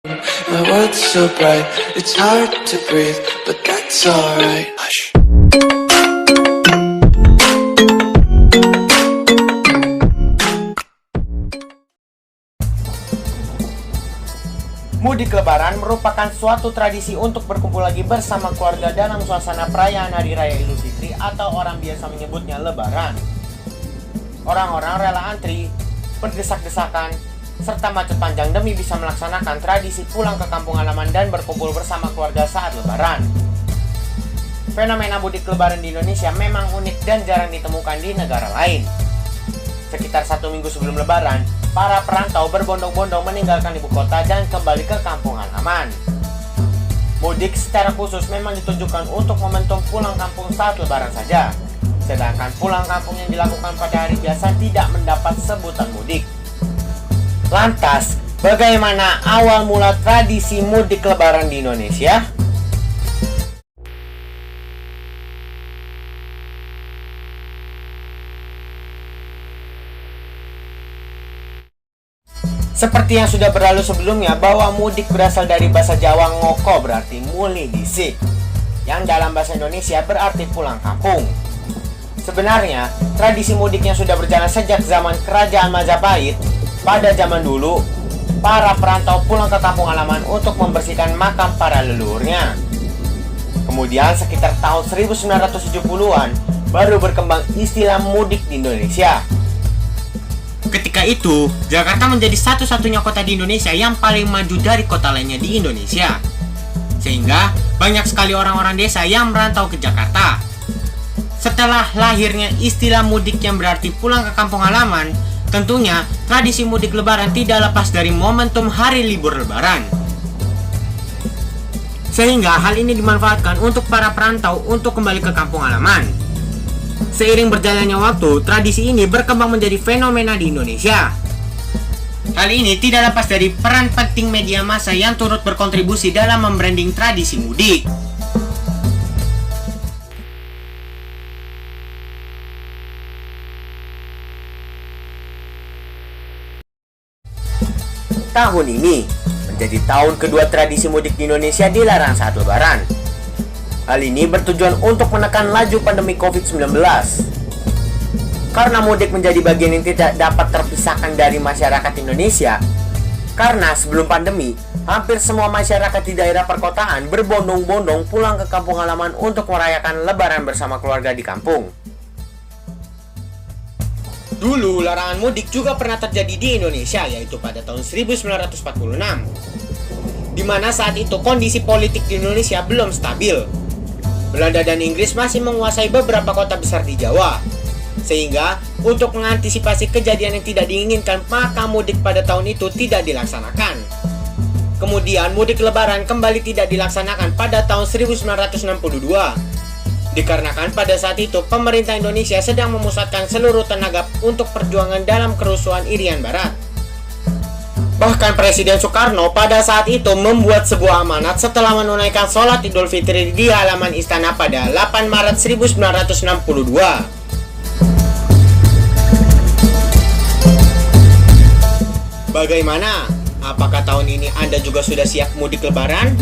My world's so bright, it's hard to breathe, but that's alright. Hush. Mudik Lebaran merupakan suatu tradisi untuk berkumpul lagi bersama keluarga dalam suasana perayaan Hari Raya Idul Fitri atau orang biasa menyebutnya Lebaran. Orang-orang rela antri, berdesak-desakan, serta macet panjang demi bisa melaksanakan tradisi pulang ke kampung halaman dan berkumpul bersama keluarga saat Lebaran. Fenomena mudik Lebaran di Indonesia memang unik dan jarang ditemukan di negara lain. Sekitar 1 minggu sebelum Lebaran, para perantau berbondong-bondong meninggalkan ibu kota dan kembali ke kampung halaman. Mudik secara khusus memang ditujukan untuk momentum pulang kampung saat Lebaran saja, sedangkan pulang kampung yang dilakukan pada hari biasa tidak mendapat sebutan mudik. Lantas, bagaimana awal mula tradisi mudik Lebaran di Indonesia? Seperti yang sudah berlalu sebelumnya, bahwa mudik berasal dari bahasa Jawa ngoko berarti muli dhisik, yang dalam bahasa Indonesia berarti pulang kampung. Sebenarnya, tradisi mudik yang sudah berjalan sejak zaman Kerajaan Majapahit. Pada zaman dulu, para perantau pulang ke kampung halaman untuk membersihkan makam para leluhurnya. Kemudian sekitar tahun 1970-an baru berkembang istilah mudik di Indonesia. Ketika itu, Jakarta menjadi satu-satunya kota di Indonesia yang paling maju dari kota lainnya di Indonesia. Sehingga banyak sekali orang-orang desa yang merantau ke Jakarta. Setelah lahirnya istilah mudik yang berarti pulang ke kampung halaman, tentunya tradisi mudik Lebaran tidak lepas dari momentum hari libur Lebaran. Sehingga hal ini dimanfaatkan untuk para perantau untuk kembali ke kampung halaman. Seiring berjalannya waktu, tradisi ini berkembang menjadi fenomena di Indonesia. Hal ini tidak lepas dari peran penting media massa yang turut berkontribusi dalam membranding tradisi mudik. Tahun ini menjadi tahun kedua tradisi mudik di Indonesia dilarang saat Lebaran. Hal ini bertujuan untuk menekan laju pandemi COVID-19. Karena mudik menjadi bagian yang tidak dapat terpisahkan dari masyarakat Indonesia. Karena sebelum pandemi, hampir semua masyarakat di daerah perkotaan berbondong-bondong pulang ke kampung halaman untuk merayakan Lebaran bersama keluarga di kampung. Dulu, larangan mudik juga pernah terjadi di Indonesia, yaitu pada tahun 1946, di mana saat itu kondisi politik di Indonesia belum stabil. Belanda dan Inggris masih menguasai beberapa kota besar di Jawa, sehingga untuk mengantisipasi kejadian yang tidak diinginkan, maka mudik pada tahun itu tidak dilaksanakan. Kemudian mudik Lebaran kembali tidak dilaksanakan pada tahun 1962. Dikarenakan pada saat itu pemerintah Indonesia sedang memusatkan seluruh tenaga untuk perjuangan dalam kerusuhan Irian Barat. Bahkan Presiden Soekarno pada saat itu membuat sebuah amanat setelah menunaikan sholat Idul Fitri di halaman istana pada 8 Maret 1962. Bagaimana? Apakah tahun ini Anda juga sudah siap mudik Lebaran?